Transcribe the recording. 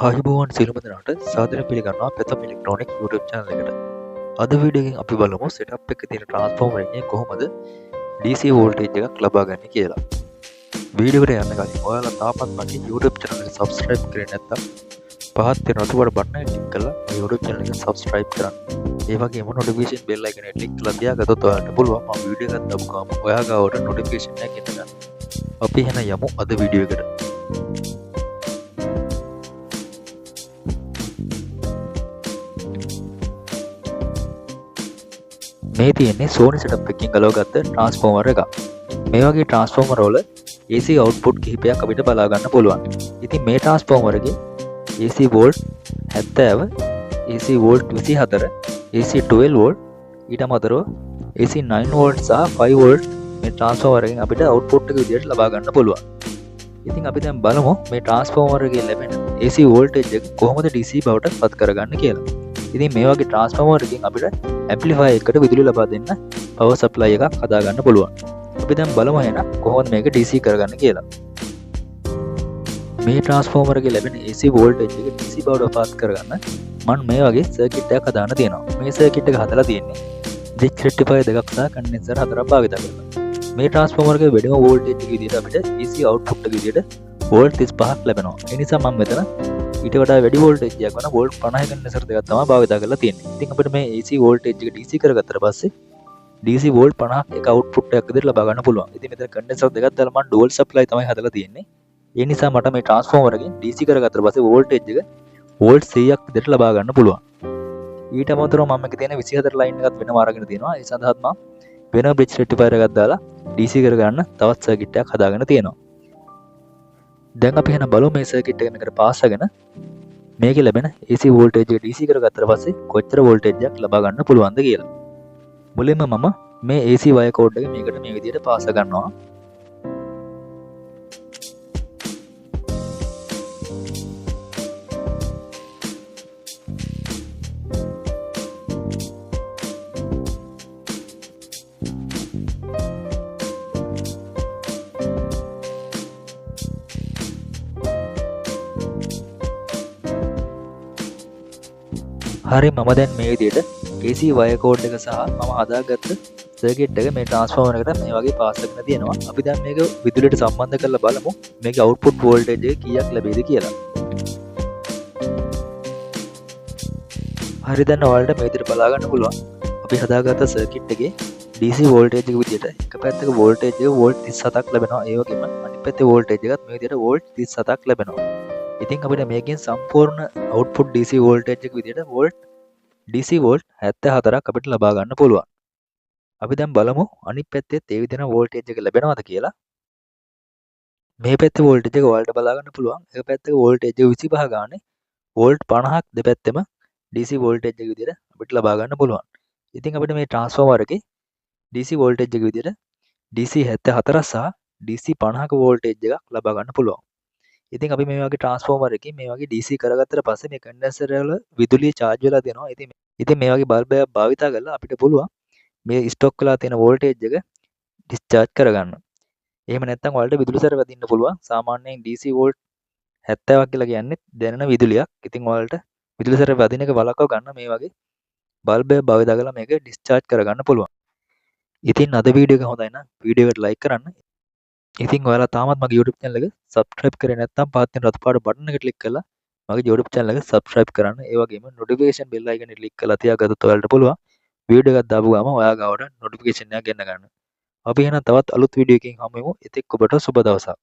ආයුබෝවන් සියලුම දෙනාට සාදරයෙන් පිළිගන්නවා ප්‍රථම ඉලෙක්ට්‍රොනික YouTube channel එකට. අද වීඩියෝ එකෙන් අපි බලමු setup එකේ තියෙන transformer එකේ කොහොමද DC voltage එකක් ලබා ගන්න කියලා. වීඩියෝ එකට යන්න කලින් ඔයාලා තාමත් මගේ YouTube channel එක subscribe කරේ නැත්නම් පහත් තියෙන රතු බටන් එක ක්ලික් කරලා මගේ YouTube channel එක subscribe කරන්න. ඒ වගේම notification bell icon එක ක්ලික් කරලා තියාගත්තොත් ඔයාලට පුළුවන් මම වීඩියෝ එකක් දාපු ගමන් ඔයා ගාවට notification එකක් එන්න ගන්න. අපි එහෙනම් යමු අද වීඩියෝ එකට. මේ තියෙන්නේ Sony setup එකකින් ගලවගත්ත transformer එකක්. මේ වගේ transformer වල AC output කිහිපයක් අපිට බලා ගන්න පුළුවන්. ඉතින් මේ transformer එකේ AC volt 70, AC volt 24, AC 12 volt ඊට අමතරව AC 9 volt සහ 5 volt මේ transformer එකෙන් අපිට output එක විදිහට ලබා ගන්න පුළුවන්. ඉතින් අපි දැන් බලමු මේ transformer එකේ ලැබෙන AC voltage එක කොහොමද DC බවට පත් කරගන්න කියලා. ඉතින් මේ වගේ transformer එකකින් අපිට amplifier එකට විදුලිය ලබා දෙන්න power supply එකක් හදා ගන්න පුළුවන්. අපි දැන් බලමු එහෙනම් කොහොමද මේක DC කරගන්න කියලා. මේ transformer එකේ ලැබෙන AC voltage එක DC බවට පත් කරගන්න මම මේ වගේ circuit එකක් හදාන්න තියෙනවා. මේ circuit එක හදලා තියෙන්නේ ditch rectifier දෙකක් සහ condenser හතරක් භාවිත කරලා. මේ transformer එකේ වැඩිම voltage එක විදිහට අපිට DC output එක විදිහට volt 35ක් ලැබෙනවා. ඒ නිසා මම මෙතන ඊට වඩා වැඩි voltage එකක් වන volt 50 condenser දෙකක් තමයි භාවිත කරලා තියෙන්නේ. ඉතින් අපිට මේ AC voltage එක DC කරගත්තට පස්සේ DC volt 50ක් එක output එකක් විදිහට ලබා ගන්න පුළුවන්. ඉතින් මෙතන condenser දෙකක් දාලා මම dual supply තමයි හදලා තියෙන්නේ. ඒ නිසා මට මේ transformer එකෙන් DC කරගත්තට පස්සේ voltage එක volt 100ක් විදිහට ලබා ගන්න පුළුවන්. ඊට අමතරව මම මේකේ තියෙන 24 line එකත් වෙනම අරගෙන තියෙනවා. ඒ සඳහාත් මම වෙන bridge rectifier එකක් දාලා DC කරගන්න තවත් circuit එකක් හදාගෙන තියෙනවා. දැන් අපි එහෙනම් බලමු මේ circuit එක මේකට පාස් කරගෙන මේකේ ලැබෙන AC voltage එක DC කරගත්තට පස්සේ කොච්චර voltage එකක් ලබා ගන්න පුළුවන්ද කියලා. මුලින්ම මම මේ AC wire cord එක මේකට මේ විදිහට පාස් කරනවා. හරි මම දැන් මේ විදිහට AC wire cord එක සහ මම හදාගත්ත circuit එක මේ transformer එකට මේ වගේ පාස් කරගෙන තියෙනවා. අපි දැන් මේක විදුලියට සම්බන්ධ කරලා බලමු මේකේ output voltage එක කීයක් ලැබෙයිද කියලා. හරි දැන් ඔයාලට මේ විදිහට බලා ගන්න පුළුවන්. අපි හදාගත්ත circuit එකේ DC voltage එක විදිහට එක පැත්තක voltage එක volt 37ක් ලැබෙනවා. ඒ වගේම අනිත් පැත්තේ voltage එකත් මේ විදිහට volt 37ක් ලැබෙනවා. ඉතින් අපිට මේකෙන් සම්පූර්ණ output DC voltage එක විදිහට DC volt 74ක් අපිට ලබා ගන්න පුළුවන්. අපි දැන් බලමු අනිත් පැත්තෙත් ඒ විදිහට voltage එක ලැබෙනවද කියලා. මේ පැත්තේ voltage එක ඔයාලට බලා ගන්න පුළුවන්. එක පැත්තක voltage එක 25 ගානේ volt 50ක් දෙපැත්තෙම DC voltage එක විදිහට අපිට ලබා ගන්න පුළුවන්. ඉතින් අපිට මේ transformer එකේ DC voltage එක විදිහට DC 74 සහ DC 50ක voltage එකක් ලබා ගන්න පුළුවන්. ඉතින් අපි මේ වගේ transformer එකකින් මේ වගේ DC කරගත්තට පස්සේ මේ condenser වල විදුලිය charge වෙලා දෙනවා. ඉතින් මේ වගේ බල්බ් එකක් භාවිතා කරලා අපිට පුළුවන් මේ ස්ටොක් වෙලා තියෙන voltage එක discharge කරගන්න. එහෙම නැත්නම් ඔයාලට විදුලි සැර වදින්න පුළුවන්. සාමාන්‍යයෙන් DC volt 70ක් කියලා කියන්නේ දැනෙන විදුලියක්. ඉතින් ඔයාලට විදුලි සැර වදින එක වළක්ව ගන්න මේ වගේ බල්බ් එකක් භාවිතා කරලා මේක discharge කරගන්න පුළුවන්. ඉතින් අද වීඩියෝ එක හොඳයි නම් වීඩියෝ එකට like කරන්න. ඉතින් ඔයාලා තාමත් මගේ YouTube channel එක subscribe කරේ නැත්නම් පහත් තියෙන රතු පාට බටන් එක ක්ලික් කරලා මගේ YouTube channel එක subscribe කරන්න. ඒ වගේම notification bell icon එක ක්ලික් කරලා තියාගත්තොත් ඔයාලට පුළුවන් වීඩියෝ එකක් දාපු ගමන් ඔයා ගාවට notification එකක් ගෙන්න ගන්න. අපි එහෙනම් තවත් අලුත් වීඩියෝ එකකින් හමු වෙමු. එතෙක් ඔබට සුබ දවසක්.